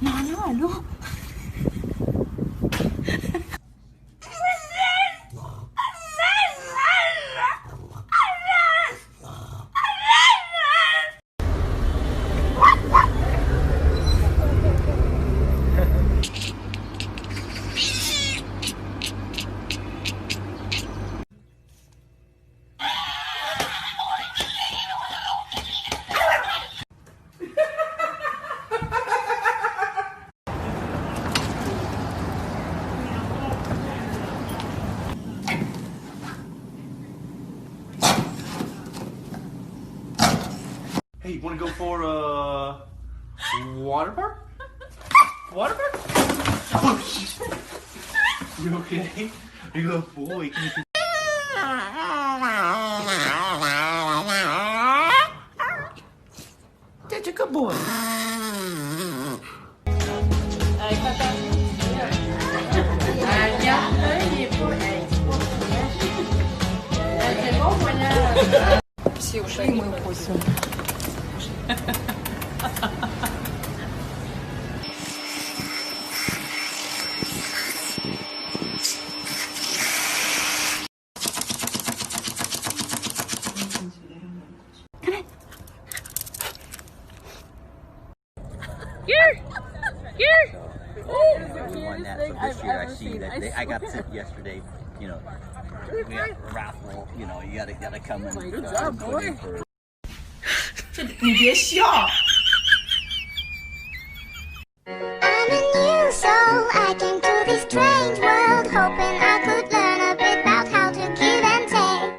นานแล้วเหรอลูกHey, you want to go for water park? Water park? Oh, shit. You okay? You go, boy. Can you... That's a good boy. Все ушли, мы уходим. We won that. So this year I see that I got sick yesterday. You know, we have a raffle. You know, you gotta come in. Good job, boy. 你别笑。 I'm a new soul. I came to this strange world, hoping I could learn a bit about how to give and take.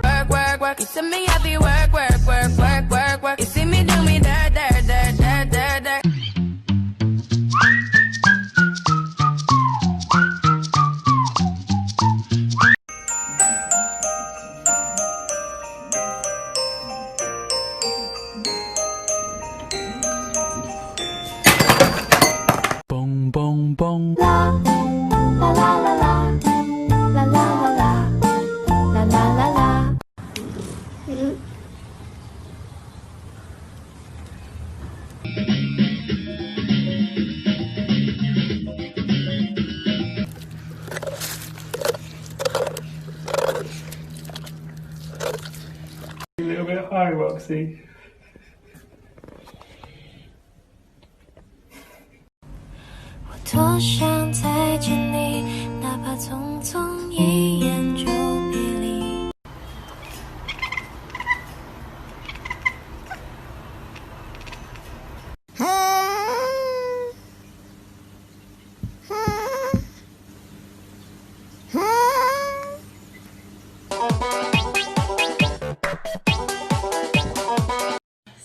Work, work, work. You see me happy. Work, work, work, work, work, work. You see me do me dirt, dirt, dirt, dirt, dirt, dirt. Boom, boom, boom. La la la la la la la la la la la la. A little bit high, Roxy. 多想再见你，哪怕匆匆一眼就别离。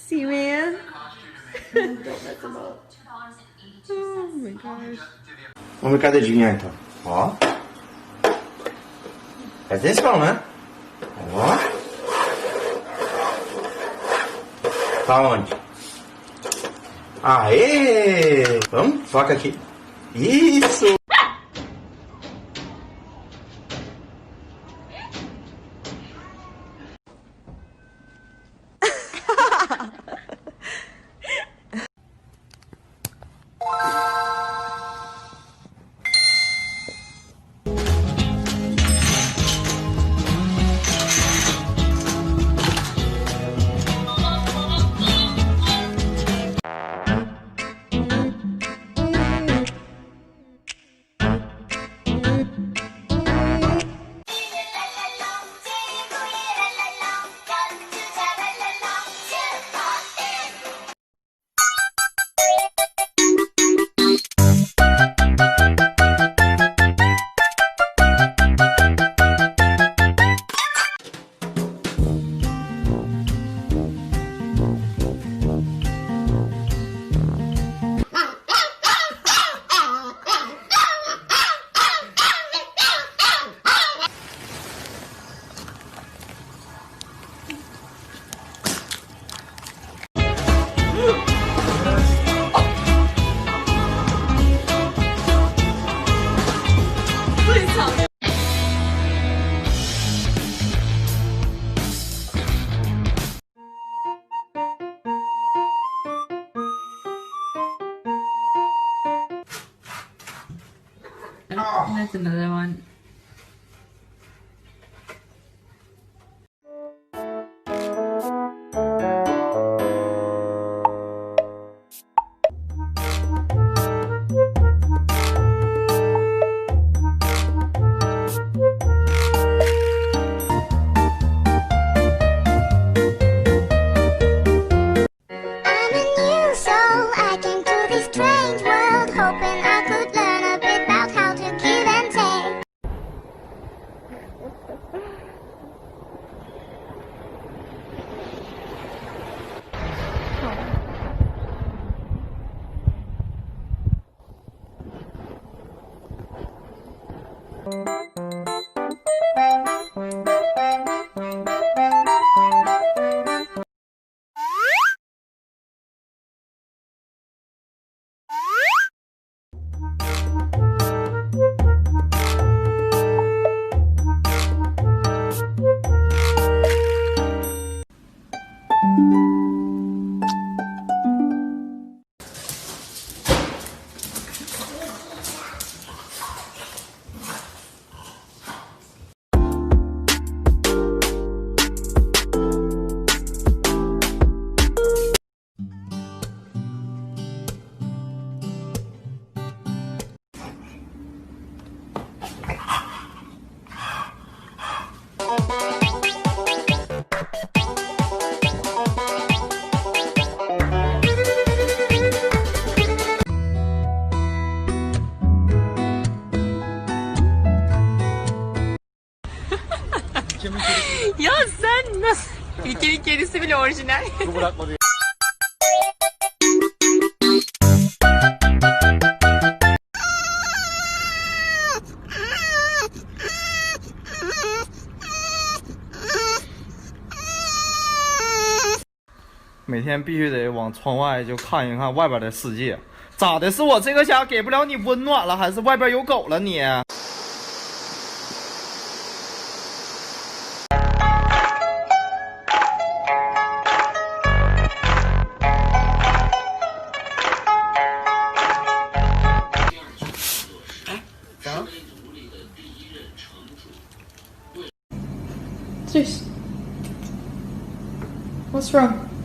See, man. Don't mess him up. Oh my gosh. Vamos ver cada adivinhar então. Ó. Presta atenção, né? Ó. Tá onde? Aê! Vamos? Foca aqui. Isso! That's another one. I'm a new soul, I came to this strange world, hoping I could learn a bit about how to kill and take. 每天必须得往窗外就看一看外边的世界，咋的？是我这个家给不了你温暖了，还是外边有狗了你？ What's wrong?